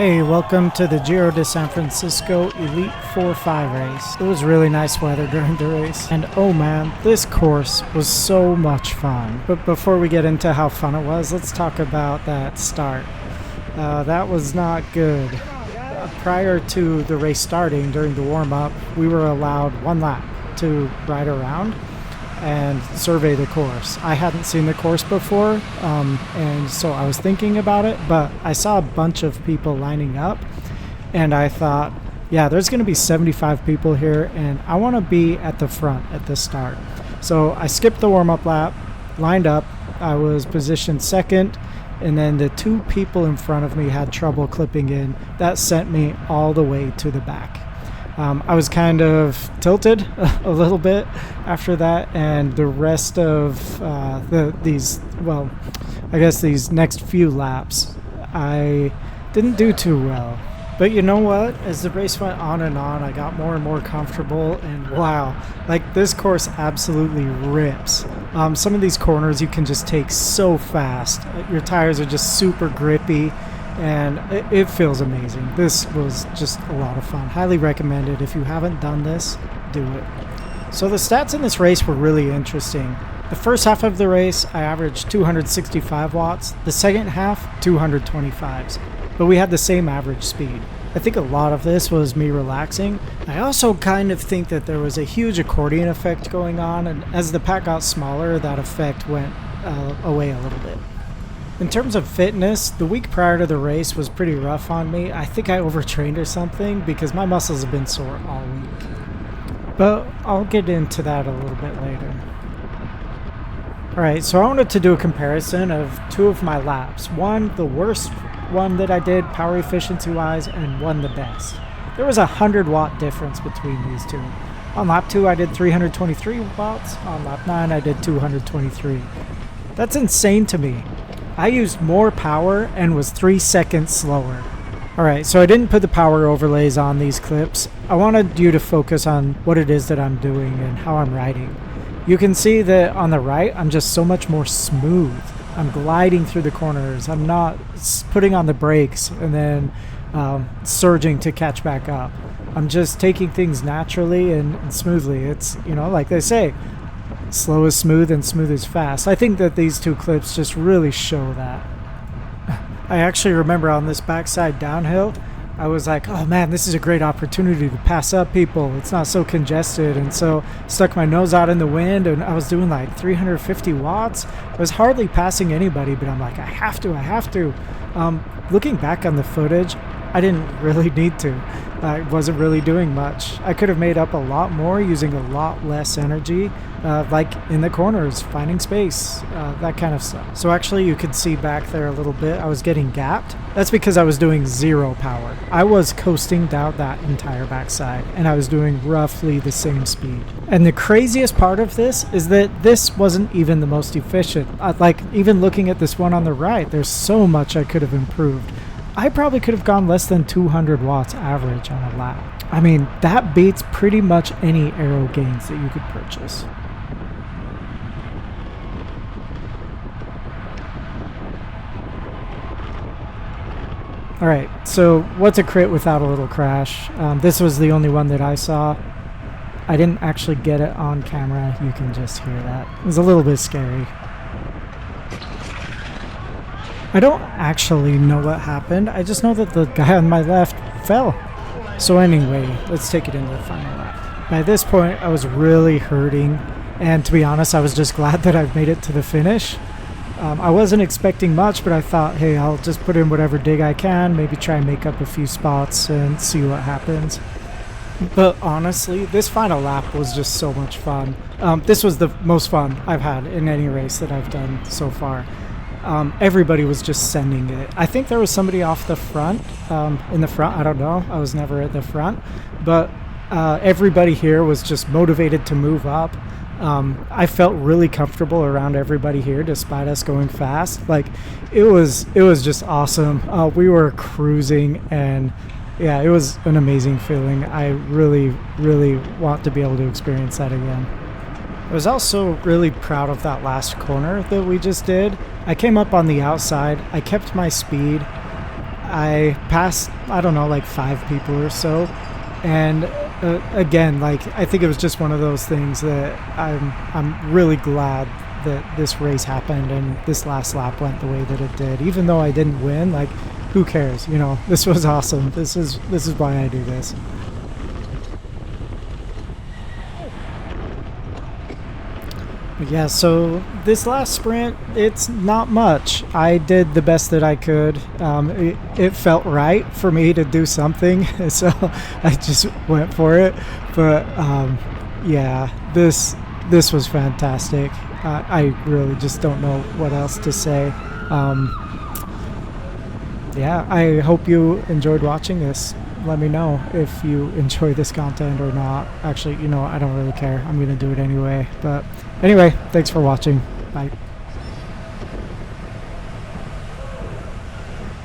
Hey, welcome to the Giro de San Francisco Elite 4-5 race. It was really nice weather during the race, and oh man, this course was so much fun. But before we get into how fun it was, let's talk about that start. That was not good. Prior to the race starting, during the warm-up, we were allowed one lap to ride around and survey the course. I hadn't seen the course before, and so I was thinking about it, but I saw a bunch of people lining up, and I thought, yeah, there's going to be 75 people here, and I want to be at the front at the start. So I skipped the warm-up lap, lined up, I was positioned second, and then the two people in front of me had trouble clipping in. That sent me all the way to the back. I was kind of tilted a little bit after that, and the rest of these next few laps, I didn't do too well. But you know what? As the race went on and on, I got more and more comfortable, and wow, like this course absolutely rips. Some of these corners you can just take so fast. Your tires are just super grippy, and it feels amazing. This was just a lot of fun. Highly recommended. If you haven't done this, do it. So the stats in this race were really interesting. The first half of the race, I averaged 265 watts. The second half, 225s. But we had the same average speed. I think a lot of this was me relaxing. I also kind of think that there was a huge accordion effect going on, and as the pack got smaller, that effect went away a little bit. In terms of fitness, the week prior to the race was pretty rough on me. I think I overtrained or something because my muscles have been sore all week. But I'll get into that a little bit later. Alright, so I wanted to do a comparison of two of my laps. One, the worst one that I did power efficiency wise, and one the best. There was a 100-watt difference between these two. On lap 2 I did 323 watts, on lap 9 I did 223. That's insane to me. I used more power and was 3 seconds slower. Alright, so I didn't put the power overlays on these clips. I wanted you to focus on what it is that I'm doing and how I'm riding. You can see that on the right, I'm just so much more smooth. I'm gliding through the corners. I'm not putting on the brakes and then surging to catch back up. I'm just taking things naturally and smoothly. It's, like they say, slow is smooth and smooth is fast. I think that these two clips just really show that. I actually remember on this backside downhill, I was like, oh man, this is a great opportunity to pass up people. It's not so congested, and so stuck my nose out in the wind, and I was doing like 350 watts. I was hardly passing anybody, but I'm like, I have to. Looking back on the footage, I didn't really need to. I wasn't really doing much. I could have made up a lot more using a lot less energy, like in the corners, finding space, that kind of stuff. So actually you could see back there a little bit, I was getting gapped. That's because I was doing zero power. I was coasting down that entire backside, and I was doing roughly the same speed. And the craziest part of this is that this wasn't even the most efficient. Even looking at this one on the right, there's so much I could have improved. I probably could have gone less than 200 watts average on a lap. I mean, that beats pretty much any aero gains that you could purchase. Alright, so what's a crit without a little crash? This was the only one that I saw. I didn't actually get it on camera. You can just hear that. It was a little bit scary. I don't actually know what happened. I just know that the guy on my left fell. So anyway, let's take it into the final lap. By this point, I was really hurting, and to be honest, I was just glad that I've made it to the finish. I wasn't expecting much, but I thought, hey, I'll just put in whatever dig I can, maybe try and make up a few spots and see what happens. But honestly, this final lap was just so much fun. This was the most fun I've had in any race that I've done so far. Everybody was just sending it. I think there was somebody off the front, in the front, I don't know, I was never at the front, but everybody here was just motivated to move up. I felt really comfortable around everybody here despite us going fast. Like, it was just awesome. We were cruising, and yeah, it was an amazing feeling. I really, really want to be able to experience that again. I was also really proud of that last corner that we just did. I came up on the outside, I kept my speed. I passed, I don't know, like 5 people or so. And again, like, I think it was just one of those things that I'm really glad that this race happened and this last lap went the way that it did. Even though I didn't win, like, who cares? You know, this was awesome. This is why I do this. But yeah, so this last sprint, it's not much. I did the best that I could. It felt right for me to do something, so I just went for it. But yeah, this was fantastic. I really just don't know what else to say. Yeah, I hope you enjoyed watching this. Let me know if you enjoy this content or not. Actually, you know, I don't really care. I'm going to do it anyway. But anyway, thanks for watching. Bye.